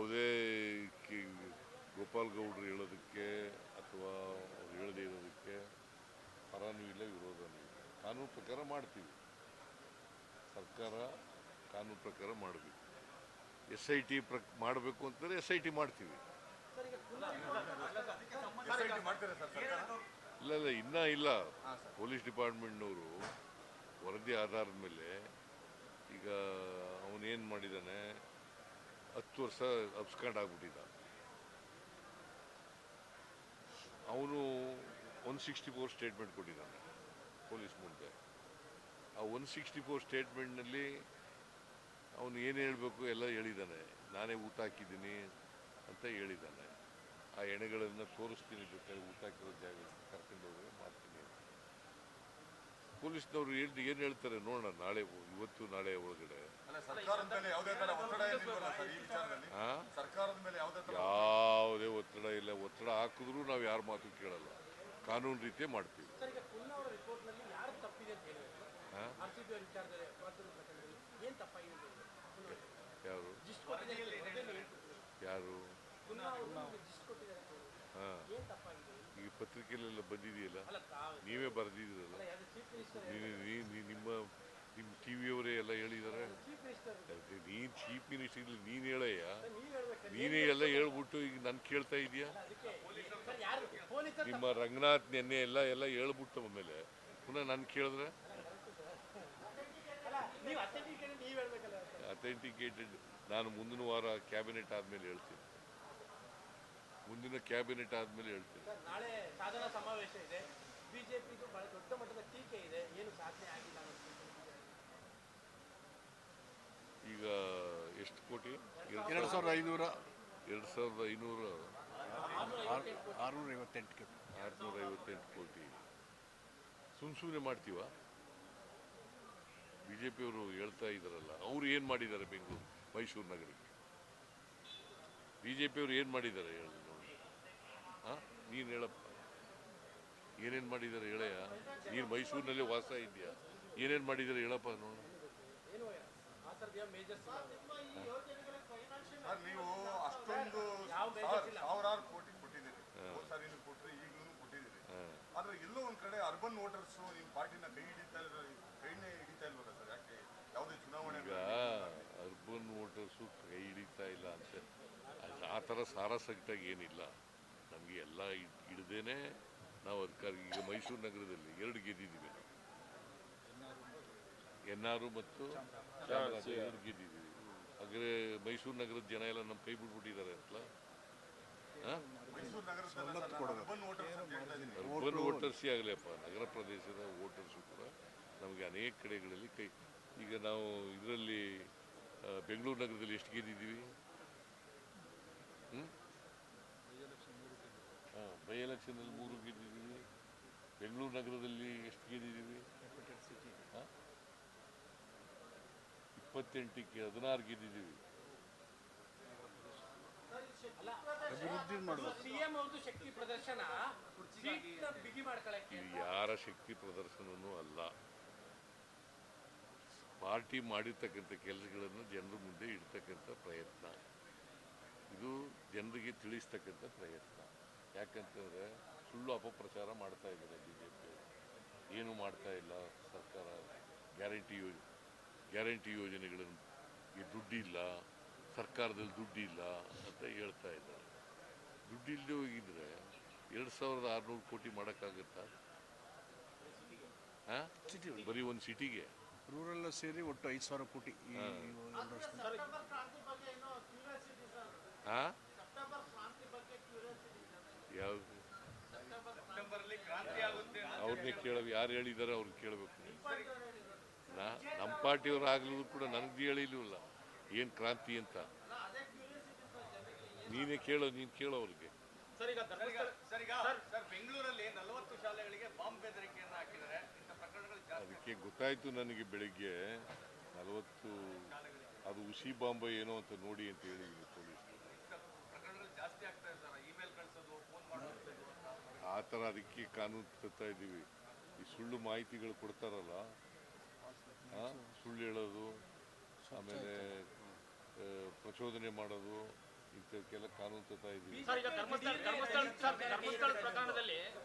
ಯಾವುದೇ ಗೋಪಾಲ್ ಗೌಡ್ರು ಹೇಳೋದಕ್ಕೆ ಅಥವಾ ಅವ್ರು ಹೇಳದೇ ಇರೋದಕ್ಕೆ ಪರನೂ ಇಲ್ಲ ವಿರೋಧನೂ ಇಲ್ಲ. ಕಾನೂನು ಪ್ರಕಾರ ಮಾಡ್ತೀವಿ. ಸರ್ಕಾರ ಕಾನೂನು ಪ್ರಕಾರ ಮಾಡಬೇಕು. SIT ಮಾಡಬೇಕು ಅಂತಂದರೆ SIT ಮಾಡ್ತೀವಿ. ಇಲ್ಲ ಇನ್ನೂ ಇಲ್ಲ. ಪೊಲೀಸ್ ಡಿಪಾರ್ಟ್ಮೆಂಟ್ನವರು ವರದಿ ಆಧಾರದ ಮೇಲೆ ಈಗ ಅವನೇನು ಮಾಡಿದ್ದಾನೆ, 10 ವರ್ಷ ಅಬ್ಸ್ಕಾಂಡ್ ಆಗ್ಬಿಟ್ಟಿದ್ದ. ಅವನು 164 ಸ್ಟೇಟ್ಮೆಂಟ್ ಕೊಟ್ಟಿದ್ದಾನೆ ಪೊಲೀಸ್ ಮುಂದೆ. ಆ 164 ಸ್ಟೇಟ್ಮೆಂಟ್ನಲ್ಲಿ ಅವನು ಏನು ಹೇಳಬೇಕು ಎಲ್ಲ ಹೇಳಿದ್ದಾನೆ. ನಾನೇ ಊಟ ಹಾಕಿದ್ದೀನಿ ಅಂತ ಹೇಳಿದ್ದಾನೆ. ಆ ಎಣೆಗಳನ್ನು ತೋರಿಸ್ತೀನಿ, ಬೇಕಾದ್ರೆ ಊಟ ಹಾಕಿರೋ ಜಾಗ ಕರ್ಕೊಂಡು ಹೋಗಿ ಮಾಡ್ತೀನಿ. ಪೊಲೀಸ್ನವರು ಏನು ಹೇಳ್ತಾರೆ ನೋಡೋಣ, ನಾಳೆ ಇವತ್ತು ನಾಳೆ ಒಳಗಡೆ. ಯಾವುದೇ ಒತ್ತಡ ಇಲ್ಲ. ಒತ್ತಡ ಹಾಕಿದ್ರು ನಾವು ಯಾರ ಮಾತು ಕೇಳಲ್ಲ, ಕಾನೂನು ರೀತಿಯೇ ಮಾಡ್ತೀವಿ. ಯಾರು ಯಾರು ಈಗ ಪತ್ರಿಕೆಯಲ್ಲೆಲ್ಲ ಬಂದಿದೆಯಲ್ಲ, ನೀವೇ ಬರೆದಿದ್ದೀರಲ್ಲ, ನಿಮ್ಮ TV ಅವರೇ ಎಲ್ಲ ಹೇಳಿದ್ದಾರೆ. ನೀನು ಚೀಫ್ ಮಿನಿಸ್ಟರ್ ನೀನು ಹೇಳಯ್ಯ, ನೀನೇ ಎಲ್ಲ ಹೇಳ್ಬಿಟ್ಟು ಈಗ ನಾನು ಕೇಳ್ತಾ ಇದೀಯಾ? ನಿಮ್ಮ ರಂಗನಾಥ್ ನೆನ್ನೆ ಎಲ್ಲ ಹೇಳ್ಬಿಟ್ಟು ಆಮೇಲೆ ಪುನಃ ನಾನು ಕೇಳಿದ್ರೆ ಅಥೆಂಟಿಕೇಟೆಡ್ ನಾನು ಮುಂದಿನ ವಾರ ಕ್ಯಾಬಿನೆಟ್ ಆದಮೇಲೆ ಹೇಳ್ತೀನಿ. ಮುಂದಿನ ಕ್ಯಾಬಿನೆಟ್ ಆದಮೇಲೆ ಹೇಳ್ತೀನಿ. ನಾಳೆ ಸಾಧನಾ ಸಮಾವೇಶ ಇದೆ. ಬಿಜೆಪಿದು ಬಹಳ ದೊಡ್ಡ ಮಟ್ಟದ ಟೀಕೆ ಇದೆ, ಏನು ಸಾಧನೆ ಆಗಿಲ್ಲ. ಈಗ ಎಷ್ಟು ಕೋಟಿ? 2500 658 ಕೋಟಿ ಸುಮ್ಮನೆ ಮಾಡ್ತೀವ? ಬಿಜೆಪಿಯವರು ಹೇಳ್ತಾ ಇದ್ದಾರಲ್ಲ, ಅವ್ರು ಏನು ಮಾಡಿದ್ದಾರೆ ಬೆಂಗಳೂರು ಮೈಸೂರು ನಗರಕ್ಕೆ? ಬಿಜೆಪಿಯವರು ಏನು ಮಾಡಿದ್ದಾರೆ ಹೇಳಿ ನೋಡಿ. ನೀನು ಹೇಳಪ್ಪ, ಏನೇನು ಮಾಡಿದ್ದಾರೆ ಹೇಳಯ್ಯ. ನೀನು ಮೈಸೂರಿನಲ್ಲೇ ವಾಸ ಇದೆಯಾ, ಏನೇನು ಮಾಡಿದ್ದಾರೆ ಹೇಳಪ್ಪ ನೋಡ. ನೀವು ಅಷ್ಟೊಂದು ಸಾವಿರಾರು ಕೋಟಿ ಕೊಟ್ಟಿದ್ದೀರಿ, ಕೊಟ್ಟರೆ ಈಗಲೂ ಕೊಟ್ಟಿದ್ದೀರಿ. ಆದ್ರೆ ಎಲ್ಲೋ ಒಂದ್ ಕಡೆ ಅರ್ಬನ್ ವೋಟರ್ಸ್ ನಿಮ್ಮ ಪಾರ್ಟಿನ ಕೈನೇ ಹಿಡಿತಾ ಇಲ್ವಲ್ಲ ಸರ್? ಯಾಕೆ ಯಾವುದೇ ಚುನಾವಣೆ? ಈಗ ಅರ್ಬನ್ ವೋಟರ್ಸು ಕೈ ಹಿಡಿತಾ ಇಲ್ಲ ಅಂತ ಆ ಥರ ಸಾರಾಸಗಟಾಗಿ ಏನಿಲ್ಲ. ನಮಗೆ ಎಲ್ಲ ಹಿಡ್ದೇನೆ ನಾವು ಅಧಿಕಾರ. ಈಗ ಮೈಸೂರು ನಗರದಲ್ಲಿ 2 ಗೆದ್ದಿದ್ದೀವಿ ನಾವು, NR ಮತ್ತು ಚಾಮರಾಜ 2 ಗೆದ್ದಿದ್ದೀವಿ. ಹಾಗಾದ್ರೆ ಮೈಸೂರು ನಗರದ ಜನ ಎಲ್ಲ ನಮ್ಮ ಕೈ ಬಿಟ್ಬಿಟ್ಟಿದ್ದಾರೆ ಅಂತಲ್ಲ. ಅರ್ಬನ್ ವೋಟರ್ಸೇ ಆಗಲಿಯಪ್ಪ, ನಗರ ಪ್ರದೇಶದ ವೋಟರ್ಸು ಕೂಡ ನಮಗೆ ಅನೇಕ ಕಡೆಗಳಲ್ಲಿ ಕೈ. ಈಗ ನಾವು ಇದರಲ್ಲಿ ಬೆಂಗಳೂರು ನಗರದಲ್ಲಿ ಎಷ್ಟು ಗೆದ್ದಿದ್ದೀವಿ? ಬೈ ಎಲೆಕ್ಷನಲ್ಲಿ 3 ಗೆದ್ದಿದ್ದೀವಿ. ಬೆಂಗಳೂರು ನಗರದಲ್ಲಿ ಎಷ್ಟು ಗೆದ್ದಿದ್ದೀವಿ? 28ಕ್ಕೆ 16 ಗೆದ್ದಿದ್ದೀವಿ. ಯಾರ ಶಕ್ತಿ ಪ್ರದರ್ಶನವೂ ಅಲ್ಲ. ಪಾರ್ಟಿ ಮಾಡಿರ್ತಕ್ಕಂಥ ಕೆಲಸಗಳನ್ನು ಜನರ ಮುಂದೆ ಇಡ್ತಕ್ಕಂಥ ಪ್ರಯತ್ನ, ಇದು ಜನರಿಗೆ ತಿಳಿಸ್ತಕ್ಕಂಥ ಪ್ರಯತ್ನ. ಯಾಕಂತಂದರೆ ಸುಳ್ಳು ಅಪಪ್ರಚಾರ ಮಾಡ್ತಾ ಇದ್ದಾರೆ ಬಿಜೆಪಿ. ಏನು ಮಾಡ್ತಾ ಇಲ್ಲ ಸರ್ಕಾರ. ಗ್ಯಾರಂಟಿ ಯೋಜನೆಗಳನ್ನು ದುಡ್ಡಿಲ್ಲ, ಸರ್ಕಾರದಲ್ಲಿ ದುಡ್ಡಿಲ್ಲ ಅಂತ ಹೇಳ್ತಾ ಇದ್ದಾರೆ. ದುಡ್ಡಿಲ್ಲದೆ ಹೋಗಿದ್ರೆ 2600 ಕೋಟಿ ಮಾಡೋಕ್ಕಾಗತ್ತಾ? ಬರೀ ಒಂದು ಸಿಟಿಗೆ ರೂರಲ್ ಸೇರಿ ಒಟ್ಟು 5000 ಕೋಟಿ. ಯಾವುದು ಅವ್ರನ್ನೇ ಕೇಳಬೇಕು. ಯಾರು ಹೇಳಿದ್ದಾರೆ ಅವ್ರಿಗೆ ಕೇಳಬೇಕು. ನಮ್ಮ ಪಾರ್ಟಿಯವರು ಆಗ್ಲಿದ್ರು ಕೂಡ ನನಗೆ ಹೇಳಿಲ್ವಲ್ಲ ಏನು ಕ್ರಾಂತಿ ಅಂತ. ನೀನೇ ಕೇಳೋ, ನೀನು ಕೇಳೋ ಅವ್ರಿಗೆ. ಬೆಂಗಳೂರಲ್ಲಿ 40 ಶಾಲೆಗಳಿಗೆ ಬಾಂಬ್ ಬೆದರಿಕೆಯನ್ನು ಹಾಕಿದ್ದಾರೆ. ಅದಕ್ಕೆ ಗೊತ್ತಾಯ್ತು ನನಗೆ ಬೆಳಿಗ್ಗೆ 40 ಅದು ಹುಸಿ ಬಾಂಬ್ ಏನೋ ಅಂತ ನೋಡಿ ಅಂತ ಹೇಳಿದ್ದೀನಿ ಪೊಲೀಸ್. ಆ ಥರ ಅದಕ್ಕೆ ಕಾನೂನು ತರ್ತಾ ಇದ್ದೀವಿ. ಈ ಸುಳ್ಳು ಮಾಹಿತಿಗಳು ಕೊಡ್ತಾರಲ್ಲ, ಸುಳ್ಳು ಹೇಳೋದು, ಆಮೇಲೆ ಪ್ರಚೋದನೆ ಮಾಡೋದು, ಇಂಥಕ್ಕೆಲ್ಲ ಕಾನೂನು ತತ್ವ ಇದೀವಿ. ಸರ್, ಈಗ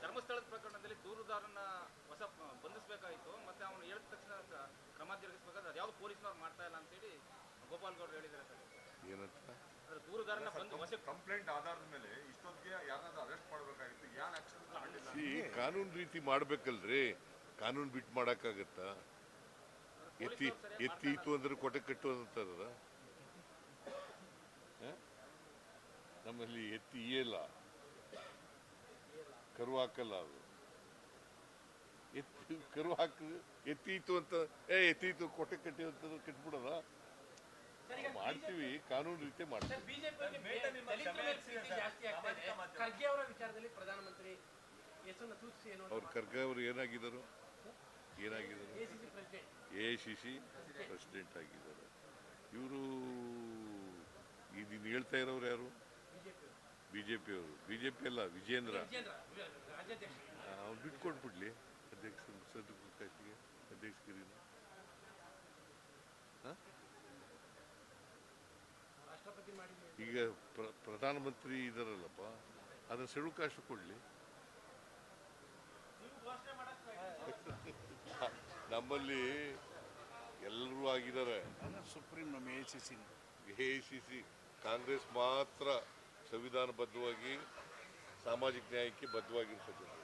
ಧರ್ಮಸ್ಥಳದ ಪ್ರಕರಣದಲ್ಲಿ ದೂರುದಾರನ ಹೊಸ ಬಂಧಿಸಬೇಕಾಯಿತು, ಮತ್ತೆ ಅವನು ಹೇಳಿದ ತಕ್ಷಣ ಕ್ರಮ ಜರುಗಿಸಬೇಕಾದ್ರೆ ಅದು ಯಾವ್ದು ಪೊಲೀಸ್ನವ್ರು ಮಾಡ್ತಾ ಇಲ್ಲ ಅಂತೇಳಿ ಗೋಪಾಲ್ ಗೌಡ್ರು ಹೇಳಿದ್ದಾರೆ ಸರ್. ಏನಂತ ಅದ್ರ ದೂರುದಾರನ ಬಂದು ಹೊಸ ಕಂಪ್ಲೇಂಟ್ ಆಧಾರದ ಮೇಲೆ ಇಷ್ಟೊತ್ತಿಗೆ ಯಾರನ್ನಾದ್ರೂ ಅರೆಸ್ಟ್ ಮಾಡಬೇಕಾಗಿತ್ತು, ಏನ್ ಆಕ್ಷನ್ ತಗೊಂಡಿಲ್ಲ? ಈ ಕಾನೂನು ರೀತಿ ಮಾಡ್ಬೇಕಲ್ರಿ, ಕಾನೂನು ಬಿಟ್ಟು ಮಾಡೋಕ್ಕಾಗತ್ತಾ? ಎತ್ತೀತು ಅಂದ್ರೆ ಕೊಟ್ಟೆ ಕಟ್ಟು ಅಂತಾರ. ನಮ್ಮಲ್ಲಿ ಎತ್ತಿ ಇಯಲ್ಲ, ಕರು ಹಾಕಲ್ಲ. ಅದು ಕರು ಎತ್ತೀತು ಅಂತ ಎತ್ತೀತು ಕೊಟ್ಟೆ ಕಟ್ಟಿ ಅಂತ ಕಟ್ಬಿಡೋದ? ಮಾಡ್ತೀವಿ, ಕಾನೂನು ರೀತಿ ಮಾಡ್ತೀವಿ. ಖರ್ಗೆ ಅವರ ವಿಚಾರದಲ್ಲಿ ಪ್ರಧಾನಮಂತ್ರಿ ಹೆಸರನ್ನು ಸೂಚಿಸಿ ಏನು ಅವ್ರು ಖರ್ಗೆ ಅವರು ಏನಾಗಿದ್ದಾರೆ? AICC ಪ್ರೆಸಿಡೆಂಟ್ ಆಗಿದ್ದಾರೆ. ಇವರು ಇದನ್ನು ಹೇಳ್ತಾ ಇರೋರು ಯಾರು? ಬಿಜೆಪಿ ಅವರು. ಬಿಜೆಪಿ ಅಲ್ಲ, ವಿಜೇಂದ್ರ. ಅವ್ನು ಬಿಟ್ಕೊಟ್ಬಿಡ್ಲಿ ಅಧ್ಯಕ್ಷಗಿರಿನ. ಈಗ ಪ್ರಧಾನಮಂತ್ರಿ ಇದಾರಲ್ಲಪ್ಪ, ಅದನ್ನ ಸೆಳುಕಾಶ ಕೊಡ್ಲಿ. ನಮ್ಮಲ್ಲಿ ಎಲ್ಲರೂ ಆಗಿದ್ದಾರೆ. ಸುಪ್ರೀಂ ನಮ್ಮ AICC ಕಾಂಗ್ರೆಸ್ ಮಾತ್ರ ಸಂವಿಧಾನಬದ್ಧವಾಗಿ ಸಾಮಾಜಿಕ ನ್ಯಾಯಕ್ಕೆ ಬದ್ಧವಾಗಿರ್ತಕ್ಕಂಥ